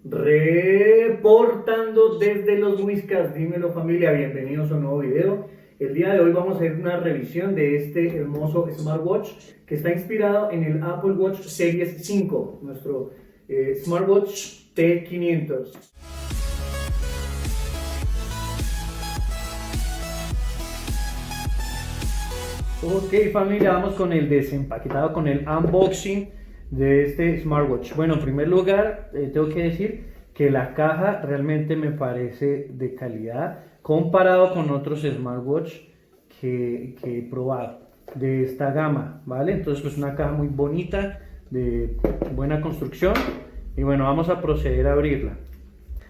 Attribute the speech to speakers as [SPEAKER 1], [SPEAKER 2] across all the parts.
[SPEAKER 1] Reportando desde los Whiskas, dímelo familia, bienvenidos a un nuevo video. El día de hoy vamos a hacer una revisión de este hermoso smartwatch que está inspirado en el Apple Watch Series 5, nuestro smartwatch T500. Ok familia, vamos con el desempaquetado, con el unboxing de este smartwatch. Bueno, en primer lugar, tengo que decir que la caja realmente me parece de calidad comparado con otros smartwatch que he probado de esta gama, ¿vale? Entonces pues una caja muy bonita, de buena construcción. Y bueno, vamos a proceder a abrirla.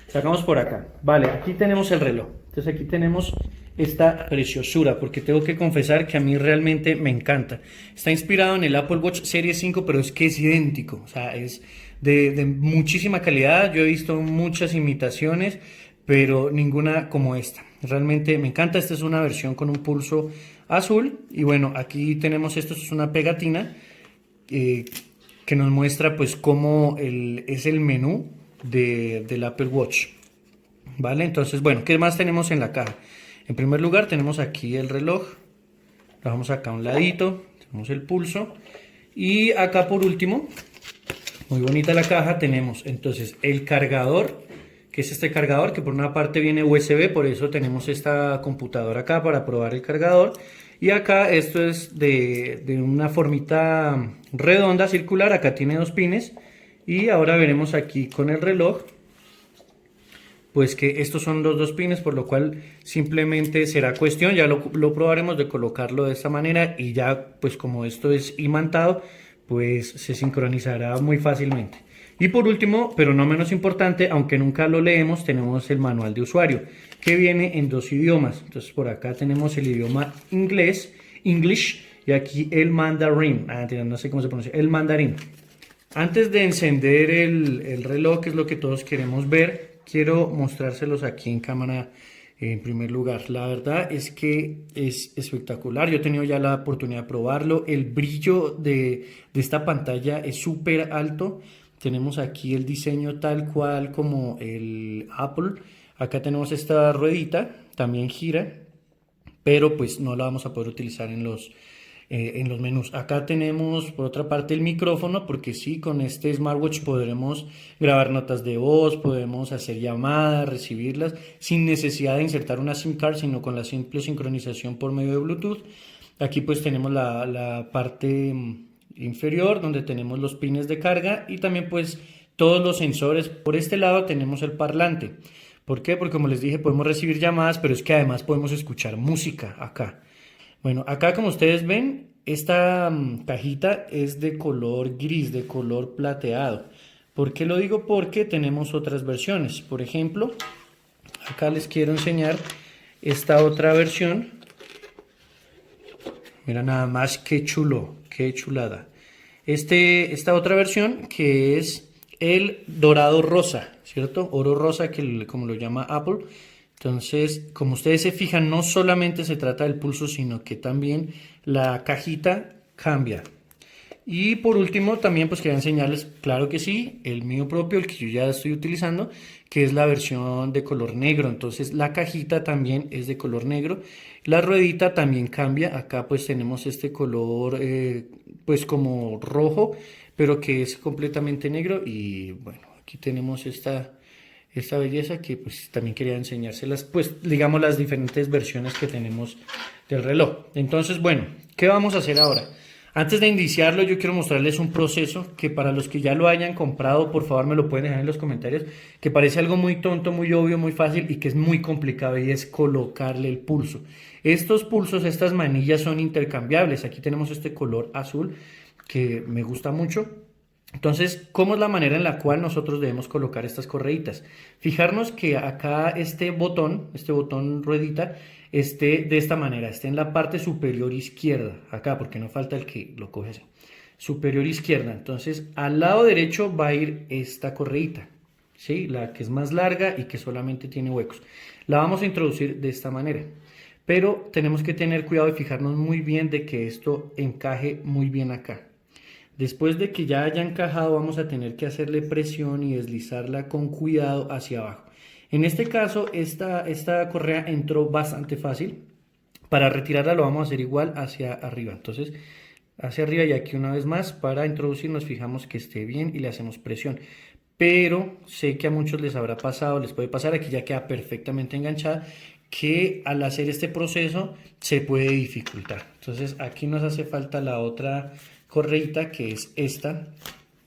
[SPEAKER 1] Sacamos por acá. Vale, aquí tenemos el reloj. Entonces aquí tenemos esta preciosura, porque tengo que confesar que a mí realmente me encanta. Está inspirado en el Apple Watch Series 5, pero es que es idéntico. O sea, es de muchísima calidad. Yo he visto muchas imitaciones, pero ninguna como esta. Realmente me encanta. Esta es una versión con un pulso azul. Y bueno, aquí tenemos esto, es una pegatina que nos muestra pues cómo es el menú del Apple Watch. ¿Vale? Entonces, bueno, ¿qué más tenemos en la caja? En primer lugar tenemos aquí el reloj, lo dejamos acá a un ladito, tenemos el pulso y acá por último, muy bonita la caja, tenemos entonces el cargador, que es este cargador que por una parte viene USB, por eso tenemos esta computadora acá para probar el cargador. Y acá esto es de una formita redonda, circular, acá tiene dos pines. Y ahora veremos aquí con el reloj pues que estos son los dos pines, por lo cual simplemente será cuestión, ya lo probaremos de colocarlo de esta manera y ya pues como esto es imantado, pues se sincronizará muy fácilmente. Y por último, pero no menos importante, aunque nunca lo leemos, tenemos el manual de usuario, que viene en dos idiomas. Entonces por acá tenemos el idioma inglés, English, y aquí el mandarín, no sé cómo se pronuncia, el mandarín. Antes de encender el reloj, que es lo que todos queremos ver, quiero mostrárselos aquí en cámara en primer lugar. La verdad es que es espectacular. Yo he tenido ya la oportunidad de probarlo. El brillo de esta pantalla es súper alto. Tenemos aquí el diseño tal cual como el Apple. Acá tenemos esta ruedita, también gira, pero pues no la vamos a poder utilizar en los menús. Acá tenemos por otra parte el micrófono, porque sí, con este smartwatch podremos grabar notas de voz, podemos hacer llamadas, recibirlas sin necesidad de insertar una SIM card, sino con la simple sincronización por medio de Bluetooth. Aquí pues tenemos la parte inferior donde tenemos los pines de carga y también pues todos los sensores. Por este lado tenemos el parlante. ¿Por qué? Porque como les dije podemos recibir llamadas, pero es que además podemos escuchar música acá. Bueno, acá como ustedes ven, esta cajita es de color gris, de color plateado. ¿Por qué lo digo? Porque tenemos otras versiones. Por ejemplo, acá les quiero enseñar esta otra versión. Mira nada más qué chulo, qué chulada. Esta otra versión que es el dorado rosa, ¿cierto? Oro rosa, como lo llama Apple. Entonces, como ustedes se fijan, no solamente se trata del pulso, sino que también la cajita cambia. Y por último, también pues quería enseñarles, claro que sí, el mío propio, el que yo ya estoy utilizando, que es la versión de color negro. Entonces la cajita también es de color negro. La ruedita también cambia. Acá pues tenemos este color pues como rojo, pero que es completamente negro. Y bueno, aquí tenemos esta belleza que pues también quería enseñárselas, pues digamos las diferentes versiones que tenemos del reloj. Entonces, bueno, ¿qué vamos a hacer ahora? Antes de iniciarlo, yo quiero mostrarles un proceso que para los que ya lo hayan comprado, por favor me lo pueden dejar en los comentarios, que parece algo muy tonto, muy obvio, muy fácil y que es muy complicado y es colocarle el pulso. Estos pulsos, estas manillas son intercambiables. Aquí tenemos este color azul que me gusta mucho. Entonces, ¿cómo es la manera en la cual nosotros debemos colocar estas correitas? Fijarnos que acá este botón ruedita, esté de esta manera, esté en la parte superior izquierda, acá, porque no falta el que lo coge así. Superior izquierda. Entonces, al lado derecho va a ir esta correita, ¿sí? La que es más larga y que solamente tiene huecos. La vamos a introducir de esta manera. Pero tenemos que tener cuidado y fijarnos muy bien de que esto encaje muy bien acá. Después de que ya haya encajado, vamos a tener que hacerle presión y deslizarla con cuidado hacia abajo. En este caso, esta correa entró bastante fácil. Para retirarla lo vamos a hacer igual hacia arriba. Entonces, hacia arriba y aquí una vez más, para introducir nos fijamos que esté bien y le hacemos presión. Pero sé que a muchos les habrá pasado, les puede pasar, aquí ya queda perfectamente enganchada, que al hacer este proceso se puede dificultar. Entonces aquí nos hace falta la otra correita, que es esta,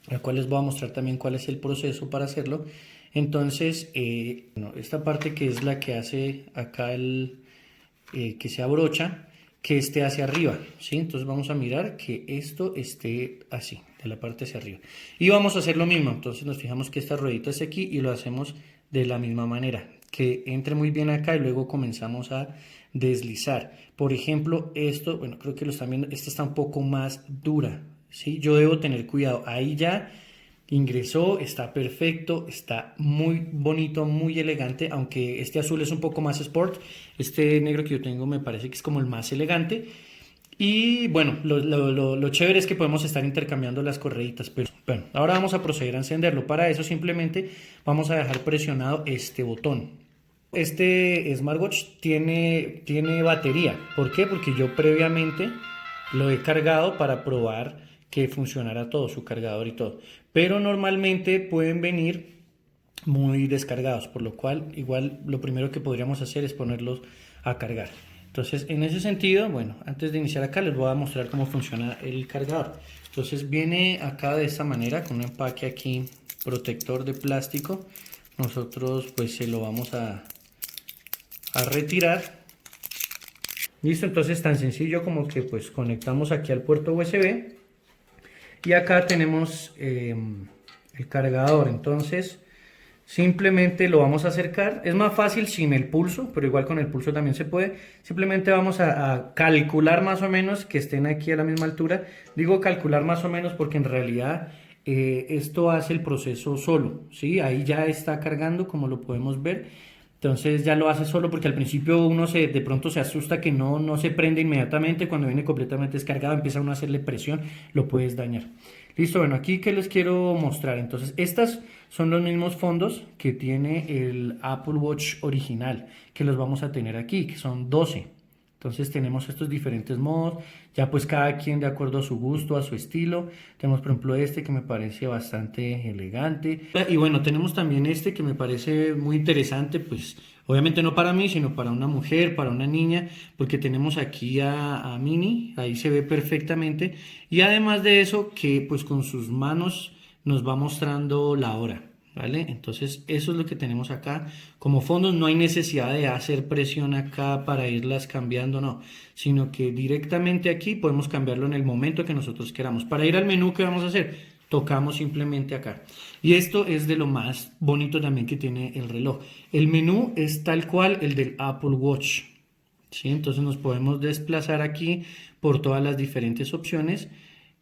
[SPEAKER 1] la cual les voy a mostrar también cuál es el proceso para hacerlo. Entonces, esta parte que es la que hace acá que se abrocha, que esté hacia arriba, ¿sí? Entonces vamos a mirar que esto esté así, de la parte hacia arriba. Y vamos a hacer lo mismo, entonces nos fijamos que esta ruedita esté aquí y lo hacemos de la misma manera, que entre muy bien acá y luego comenzamos a deslizar. Por ejemplo, esto, bueno, creo que lo están viendo, esta está un poco más dura, ¿sí? Yo debo tener cuidado, ahí ya ingresó, está perfecto, está muy bonito, muy elegante, aunque este azul es un poco más sport, este negro que yo tengo me parece que es como el más elegante. Y bueno, lo chévere es que podemos estar intercambiando las correitas, pero bueno, ahora vamos a proceder a encenderlo. Para eso simplemente vamos a dejar presionado este botón. Este smartwatch tiene batería. ¿Por qué? Porque yo previamente lo he cargado para probar que funcionara todo, su cargador y todo. Pero normalmente pueden venir muy descargados, por lo cual igual lo primero que podríamos hacer es ponerlos a cargar. Entonces, en ese sentido, bueno, antes de iniciar acá les voy a mostrar cómo funciona el cargador. Entonces viene acá de esta manera con un empaque aquí protector de plástico. Nosotros pues se lo vamos a retirar. Listo, entonces tan sencillo como que pues conectamos aquí al puerto USB y acá tenemos el cargador. Entonces simplemente lo vamos a acercar, es más fácil sin el pulso, pero igual con el pulso también se puede. Simplemente vamos a calcular más o menos que estén aquí a la misma altura. Digo calcular más o menos porque en realidad esto hace el proceso solo, ¿sí? Ahí ya está cargando, como lo podemos ver. Entonces ya lo hace solo porque al principio uno de pronto se asusta que no se prende inmediatamente. Cuando viene completamente descargado empieza uno a hacerle presión, lo puedes dañar. Listo, bueno, aquí que les quiero mostrar. Entonces estas son los mismos fondos que tiene el Apple Watch original, que los vamos a tener aquí, que son 12. Entonces tenemos estos diferentes modos, ya pues cada quien de acuerdo a su gusto, a su estilo. Tenemos por ejemplo este que me parece bastante elegante. Y bueno, tenemos también este que me parece muy interesante, pues obviamente no para mí, sino para una mujer, para una niña, porque tenemos aquí a Minnie, ahí se ve perfectamente. Y además de eso, que pues con sus manos nos va mostrando la hora. ¿Vale? Entonces eso es lo que tenemos acá como fondos. No hay necesidad de hacer presión acá para irlas cambiando, no, sino que directamente aquí podemos cambiarlo en el momento que nosotros queramos. Para ir al menú, ¿qué vamos a hacer? Tocamos simplemente acá. Y esto es de lo más bonito también que tiene el reloj. El menú es tal cual el del Apple Watch, ¿sí? Entonces nos podemos desplazar aquí por todas las diferentes opciones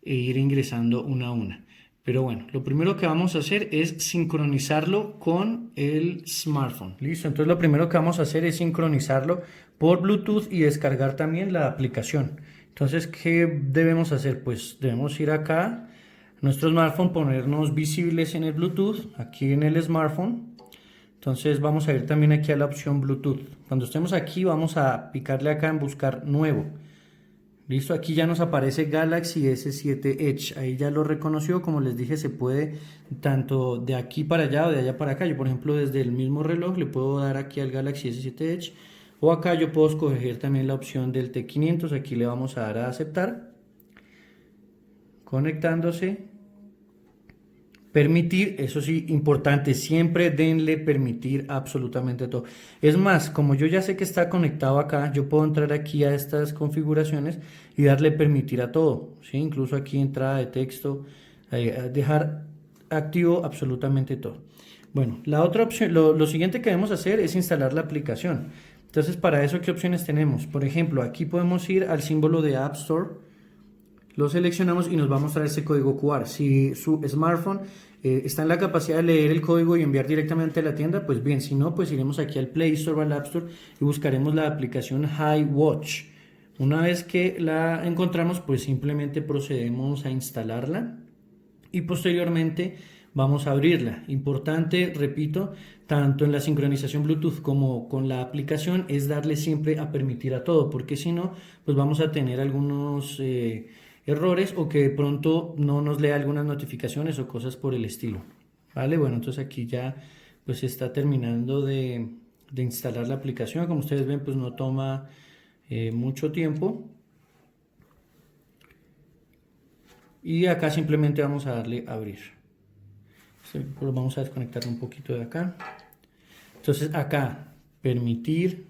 [SPEAKER 1] e ir ingresando una a una. Pero bueno, lo primero que vamos a hacer es sincronizarlo con el smartphone. Listo, entonces lo primero que vamos a hacer es sincronizarlo por Bluetooth y descargar también la aplicación. Entonces, ¿qué debemos hacer? Pues debemos ir acá a nuestro smartphone, ponernos visibles en el Bluetooth, aquí en el smartphone. Entonces vamos a ir también aquí a la opción Bluetooth. Cuando estemos aquí vamos a picarle acá en buscar nuevo. Listo, aquí ya nos aparece Galaxy S7 Edge, ahí ya lo reconoció. Como les dije, se puede tanto de aquí para allá o de allá para acá. Yo por ejemplo desde el mismo reloj le puedo dar aquí al Galaxy S7 Edge, o acá yo puedo escoger también la opción del T500, aquí le vamos a dar a aceptar, conectándose. Permitir, eso sí, importante, siempre denle permitir absolutamente todo. Es más, como yo ya sé que está conectado acá, yo puedo entrar aquí a estas configuraciones y darle permitir a todo, ¿sí? Incluso aquí entrada de texto, dejar activo absolutamente todo. Bueno, la otra opción, lo siguiente que debemos hacer es instalar la aplicación. Entonces, para eso, ¿qué opciones tenemos? Por ejemplo, aquí podemos ir al símbolo de App Store. Lo seleccionamos y nos va a mostrar este código QR. Si su smartphone está en la capacidad de leer el código y enviar directamente a la tienda, pues bien. Si no, pues iremos aquí al Play Store o al App Store y buscaremos la aplicación iWatch. Una vez que la encontramos, pues simplemente procedemos a instalarla. y posteriormente vamos a abrirla. Importante, repito, tanto en la sincronización Bluetooth como con la aplicación es darle siempre a permitir a todo, porque si no, pues vamos a tener algunos errores o que de pronto no nos lea algunas notificaciones o cosas por el estilo. Vale, bueno, entonces aquí ya pues está terminando de instalar la aplicación. Como ustedes ven, pues no toma mucho tiempo. Y acá simplemente vamos a darle a abrir. Pues vamos a desconectar un poquito de acá. Entonces acá, permitir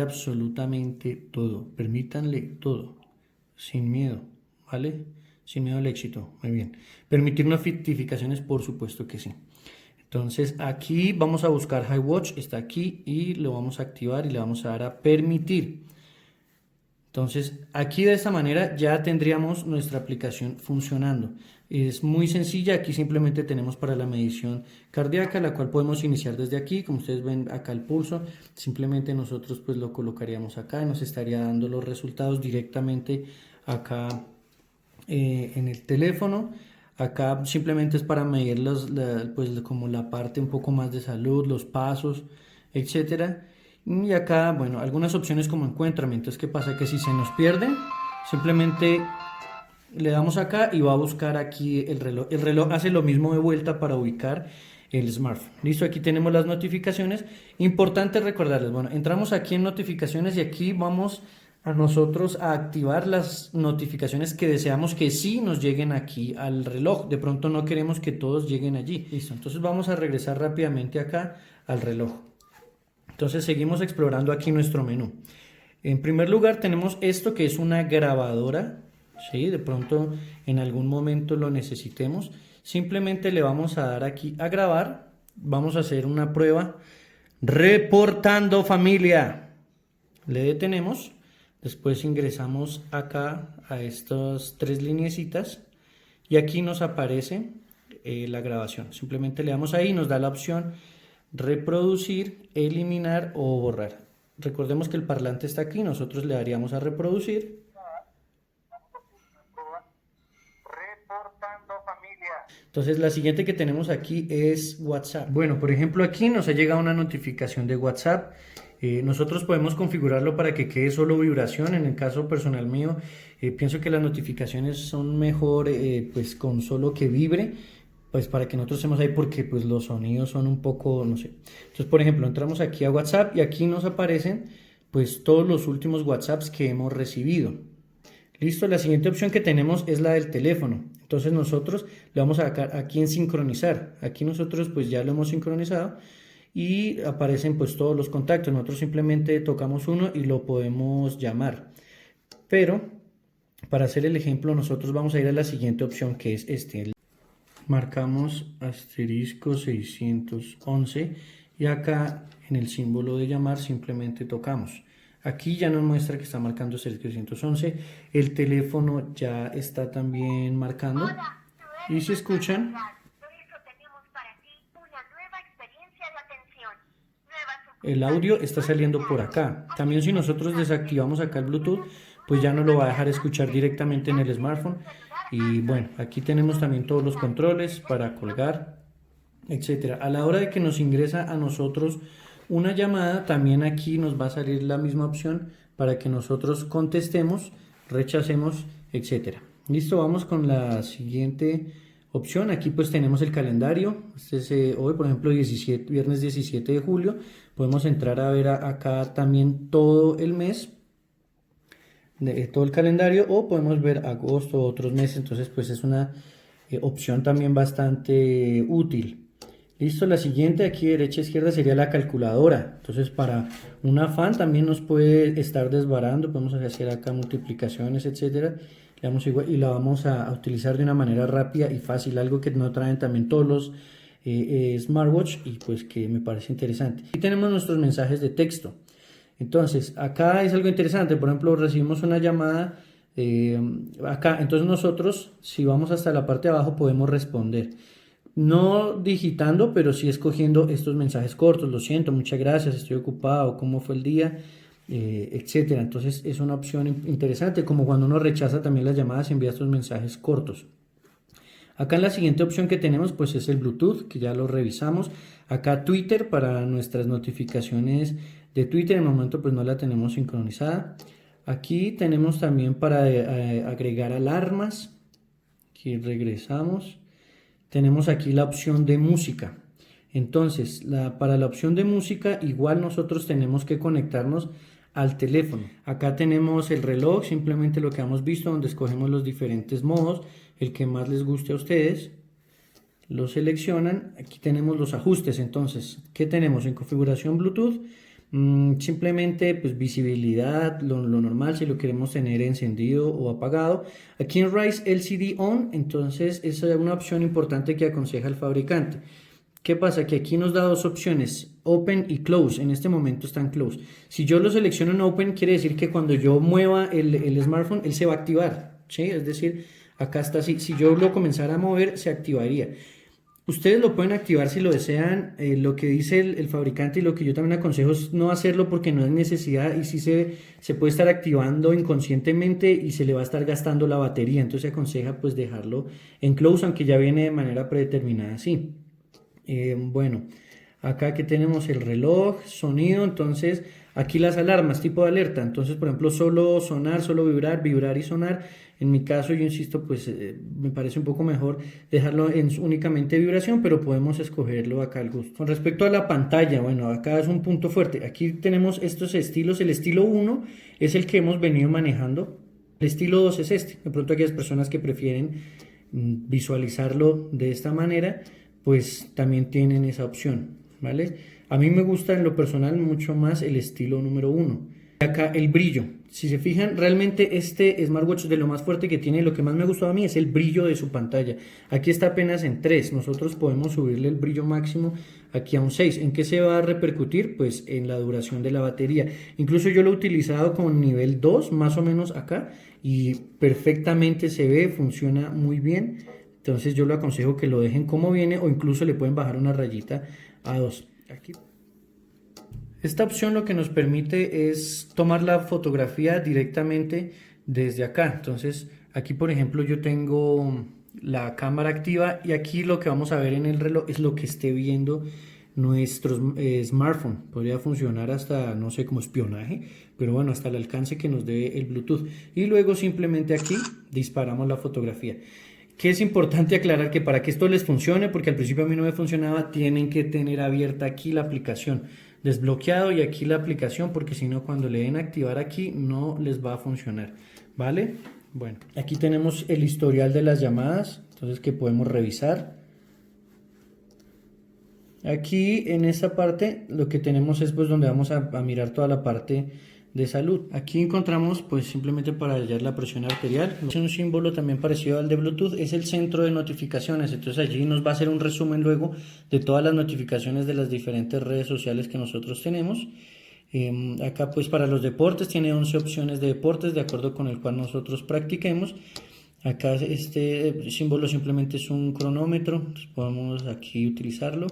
[SPEAKER 1] absolutamente todo. Permítanle todo, sin miedo, ¿vale? Sin miedo al éxito, muy bien. Permitir notificaciones, por supuesto que sí. Entonces aquí vamos a buscar iWatch, está aquí y lo vamos a activar y le vamos a dar a permitir. Entonces aquí de esta manera ya tendríamos nuestra aplicación funcionando. Es muy sencilla, aquí simplemente tenemos para la medición cardíaca, la cual podemos iniciar desde aquí. Como ustedes ven acá el pulso, simplemente nosotros pues lo colocaríamos acá y nos estaría dando los resultados directamente acá en el teléfono. Acá simplemente es para medir pues como la parte un poco más de salud, los pasos, etcétera. Y acá, bueno, algunas opciones como encuéntrame. Entonces, ¿qué pasa? Que si se nos pierden, simplemente le damos acá y va a buscar aquí el reloj. El reloj hace lo mismo de vuelta para ubicar el smartphone. Listo, aquí tenemos las notificaciones. Importante recordarles, bueno, entramos aquí en notificaciones y aquí vamos a nosotros a activar las notificaciones que deseamos que sí nos lleguen aquí al reloj. De pronto no queremos que todos lleguen allí. Listo, entonces vamos a regresar rápidamente acá al reloj. Entonces seguimos explorando aquí nuestro menú. En primer lugar tenemos esto que es una grabadora. ¿Sí? De pronto en algún momento lo necesitemos. Simplemente le vamos a dar aquí a grabar. Vamos a hacer una prueba. Reportando familia. Le detenemos. Después ingresamos acá a estas tres lineecitas. Y aquí nos aparece la grabación. Simplemente le damos ahí y nos da la opción reproducir, eliminar o borrar. Recordemos que el parlante está aquí, nosotros le daríamos a reproducir. Reportando familia. Entonces la siguiente que tenemos aquí es WhatsApp. Bueno, por ejemplo aquí nos ha llegado una notificación de WhatsApp. Nosotros podemos configurarlo para que quede solo vibración. En el caso personal mío, pienso que las notificaciones son mejor pues con solo que vibre, pues para que nosotros estemos ahí, porque pues los sonidos son un poco, no sé. Entonces, por ejemplo, entramos aquí a WhatsApp y aquí nos aparecen pues todos los últimos WhatsApps que hemos recibido. Listo, la siguiente opción que tenemos es la del teléfono. Entonces nosotros le vamos a sacar aquí en sincronizar. Aquí nosotros pues ya lo hemos sincronizado y aparecen pues todos los contactos. Nosotros simplemente tocamos uno y lo podemos llamar. Pero para hacer el ejemplo nosotros vamos a ir a la siguiente opción, que es este. Marcamos asterisco 611 y acá en el símbolo de llamar simplemente tocamos. Aquí ya nos muestra que está marcando asterisco 611. El teléfono ya está también marcando. Hola, y si escuchan, el audio está saliendo por acá. También si nosotros desactivamos acá el Bluetooth, pues ya no lo va a dejar escuchar directamente en el smartphone. Y bueno, aquí tenemos también todos los controles para colgar, etcétera. A la hora de que nos ingresa a nosotros una llamada, también aquí nos va a salir la misma opción para que nosotros contestemos, rechacemos, etcétera. Listo, vamos con la siguiente opción. Aquí pues tenemos el calendario. Este es hoy, por ejemplo, viernes 17 de julio. Podemos entrar a ver acá también todo el mes, de todo el calendario, o podemos ver agosto, otros meses. Entonces pues es una opción también bastante útil. Listo, la siguiente aquí derecha izquierda sería la calculadora. Entonces para un afán también nos puede estar desbarando. Podemos hacer acá multiplicaciones, etcétera. Le damos igual y la vamos a utilizar de una manera rápida y fácil, algo que no traen también todos los smartwatch y pues que me parece interesante. Aquí tenemos nuestros mensajes de texto. Entonces acá es algo interesante. Por ejemplo, recibimos una llamada acá. Entonces nosotros, si vamos hasta la parte de abajo, podemos responder. No digitando, pero sí escogiendo estos mensajes cortos. Lo siento, muchas gracias, estoy ocupado, ¿cómo fue el día? etcétera. Entonces es una opción interesante, como cuando uno rechaza también las llamadas y envía estos mensajes cortos. Acá en la siguiente opción que tenemos pues es el Bluetooth, que ya lo revisamos. Acá Twitter para nuestras notificaciones de Twitter, en el momento pues no la tenemos sincronizada. Aquí tenemos también para agregar alarmas. Aquí regresamos. Tenemos aquí la opción de música. Entonces, para la opción de música, igual nosotros tenemos que conectarnos al teléfono. Acá tenemos el reloj, simplemente lo que hemos visto, donde escogemos los diferentes modos, el que más les guste a ustedes. Lo seleccionan. Aquí tenemos los ajustes. Entonces, ¿qué tenemos en configuración Bluetooth? Simplemente pues visibilidad, lo normal si lo queremos tener encendido o apagado. Aquí en Rise LCD On, entonces esa es una opción importante que aconseja el fabricante. ¿Qué pasa? Que aquí nos da dos opciones, Open y Close. En este momento está en Close. Si yo lo selecciono en Open, quiere decir que cuando yo mueva el smartphone, él se va a activar, ¿sí? Es decir, acá está así. Si yo lo comenzara a mover, se activaría. Ustedes lo pueden activar si lo desean. Lo que dice el fabricante y lo que yo también aconsejo es no hacerlo porque no es necesidad y si se puede estar activando inconscientemente y se le va a estar gastando la batería. Entonces se aconseja pues dejarlo en Close, aunque ya viene de manera predeterminada así. Bueno, acá que tenemos el reloj, sonido, entonces aquí las alarmas, tipo de alerta, entonces por ejemplo solo sonar, solo vibrar, vibrar y sonar. En mi caso yo insisto pues me parece un poco mejor dejarlo en únicamente vibración, pero podemos escogerlo acá al gusto. Con respecto a la pantalla, bueno, acá es un punto fuerte, aquí tenemos estos estilos, el estilo 1 es el que hemos venido manejando, el estilo 2 es este, de pronto aquellas personas que prefieren visualizarlo de esta manera pues también tienen esa opción, ¿vale? A mí me gusta en lo personal mucho más el estilo número 1. Acá el brillo, si se fijan, realmente este smartwatch de lo más fuerte que tiene, lo que más me ha gustado a mí es el brillo de su pantalla. Aquí está apenas en 3, nosotros podemos subirle el brillo máximo aquí a un 6. ¿En qué se va a repercutir? Pues en la duración de la batería. Incluso yo lo he utilizado con nivel 2, más o menos acá, y perfectamente se ve, funciona muy bien. Entonces yo lo aconsejo que lo dejen como viene o incluso le pueden bajar una rayita a 2. Aquí. Esta opción lo que nos permite es tomar la fotografía directamente desde acá. Entonces aquí por ejemplo yo tengo la cámara activa y aquí lo que vamos a ver en el reloj es lo que esté viendo nuestro smartphone. Podría funcionar hasta, no sé, como espionaje, pero bueno, hasta el alcance que nos dé el Bluetooth. Y luego simplemente aquí disparamos la fotografía. Que es importante aclarar que para que esto les funcione, porque al principio a mí no me funcionaba, tienen que tener abierta aquí la aplicación, desbloqueado y aquí la aplicación, porque si no cuando le den a activar aquí no les va a funcionar, ¿vale? Bueno, aquí tenemos el historial de las llamadas, entonces que podemos revisar. Aquí en esta parte lo que tenemos es pues donde vamos a mirar toda la parte de salud. Aquí encontramos pues simplemente para hallar la presión arterial. Es un símbolo también parecido al de Bluetooth, es el centro de notificaciones. Entonces allí nos va a hacer un resumen luego de todas las notificaciones de las diferentes redes sociales que nosotros tenemos. Acá pues para los deportes tiene 11 opciones de deportes de acuerdo con el cual nosotros practiquemos. Acá este símbolo simplemente es un cronómetro, entonces podemos aquí utilizarlo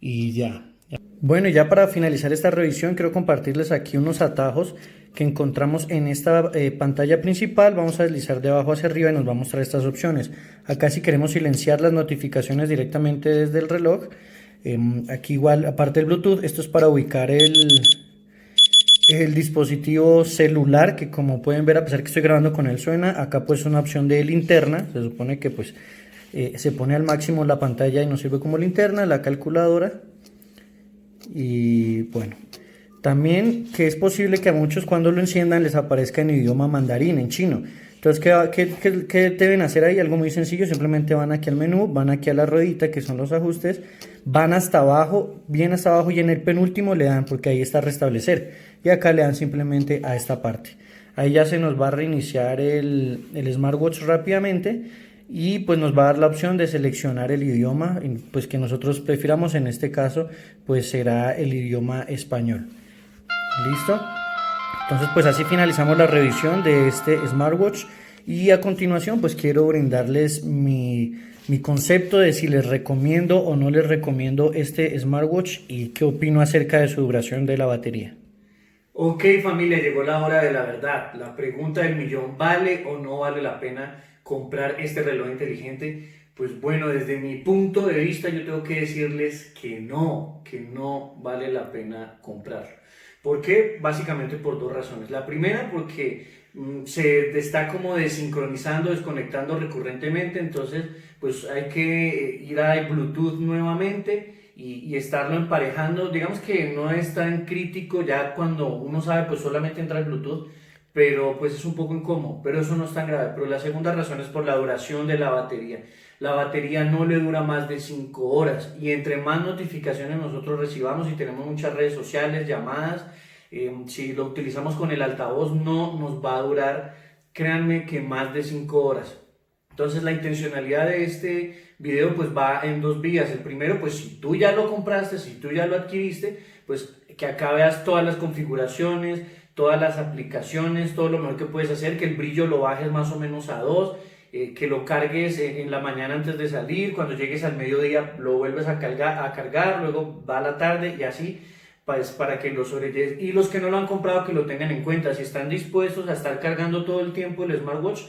[SPEAKER 1] y ya. Bueno, ya para finalizar esta revisión quiero compartirles aquí unos atajos que encontramos en esta pantalla principal. Vamos a deslizar de abajo hacia arriba y nos va a mostrar estas opciones. Acá si queremos silenciar las notificaciones directamente desde el reloj, aquí igual aparte del Bluetooth, esto es para ubicar el dispositivo celular, que como pueden ver a pesar que estoy grabando con él suena. Acá pues una opción de linterna, se supone que pues se pone al máximo la pantalla y nos sirve como linterna, la calculadora. Y bueno, también que es posible que a muchos cuando lo enciendan les aparezca en idioma mandarín, en chino. Entonces, ¿qué deben hacer ahí? Algo muy sencillo, simplemente van aquí al menú, van aquí a la ruedita que son los ajustes, van hasta abajo, bien hasta abajo y en el penúltimo le dan, porque ahí está restablecer, y acá le dan simplemente a esta parte. Ahí ya se nos va a reiniciar el smartwatch rápidamente y pues nos va a dar la opción de seleccionar el idioma pues que nosotros prefiramos. En este caso pues será el idioma español. ¿Listo? Entonces pues así finalizamos la revisión de este smartwatch y a continuación pues quiero brindarles mi concepto de si les recomiendo o no les recomiendo este smartwatch y qué opino acerca de su duración de la batería. Ok, familia, llegó la hora de la verdad. La pregunta del millón: ¿vale o no vale la pena comprar este reloj inteligente? Pues bueno, desde mi punto de vista yo tengo que decirles que no vale la pena comprar. ¿Por qué? Básicamente por dos razones. La primera, porque se está como desincronizando, desconectando recurrentemente, entonces pues hay que ir a Bluetooth nuevamente y estarlo emparejando. Digamos que no es tan crítico ya cuando uno sabe, pues solamente entra el Bluetooth, pero pues es un poco incómodo, pero eso no es tan grave. Pero la segunda razón es por la duración de la batería. La batería no le dura más de 5 horas y entre más notificaciones nosotros recibamos y tenemos muchas redes sociales, llamadas, si lo utilizamos con el altavoz no nos va a durar, créanme que más de 5 horas. Entonces la intencionalidad de este video pues va en dos vías. El primero, pues si tú ya lo compraste, si tú ya lo adquiriste, pues que acá veas todas las configuraciones, todas las aplicaciones, todo lo mejor que puedes hacer, que el brillo lo bajes más o menos a 2, que lo cargues en la mañana antes de salir, cuando llegues al mediodía lo vuelves a cargar, luego va a la tarde y así, pues para que lo sobrelleves. Y los que no lo han comprado, que lo tengan en cuenta. Si están dispuestos a estar cargando todo el tiempo el smartwatch,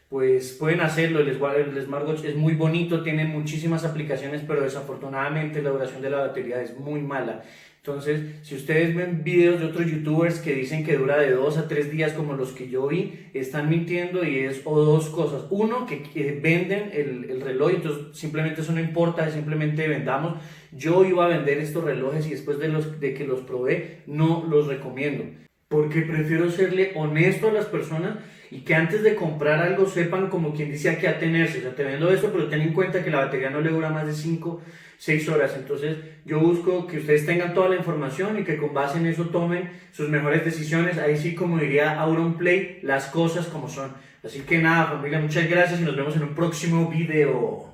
[SPEAKER 1] pues pueden hacerlo. El smartwatch es muy bonito, tiene muchísimas aplicaciones, pero desafortunadamente la duración de la batería es muy mala. Entonces, si ustedes ven videos de otros youtubers que dicen que dura de 2 a 3 días como los que yo vi, están mintiendo, y es o dos cosas. Uno, que venden el reloj, entonces simplemente eso no importa, simplemente vendamos. Yo iba a vender estos relojes y después de que los probé, no los recomiendo. Porque prefiero serle honesto a las personas y que antes de comprar algo sepan, como quien dice, a qué atenerse. O sea, te vendo esto, pero ten en cuenta que la batería no le dura más de 5 6 horas. Entonces yo busco que ustedes tengan toda la información y que con base en eso tomen sus mejores decisiones. Ahí sí, como diría Auronplay, las cosas como son. Así que nada, familia, muchas gracias y nos vemos en un próximo video.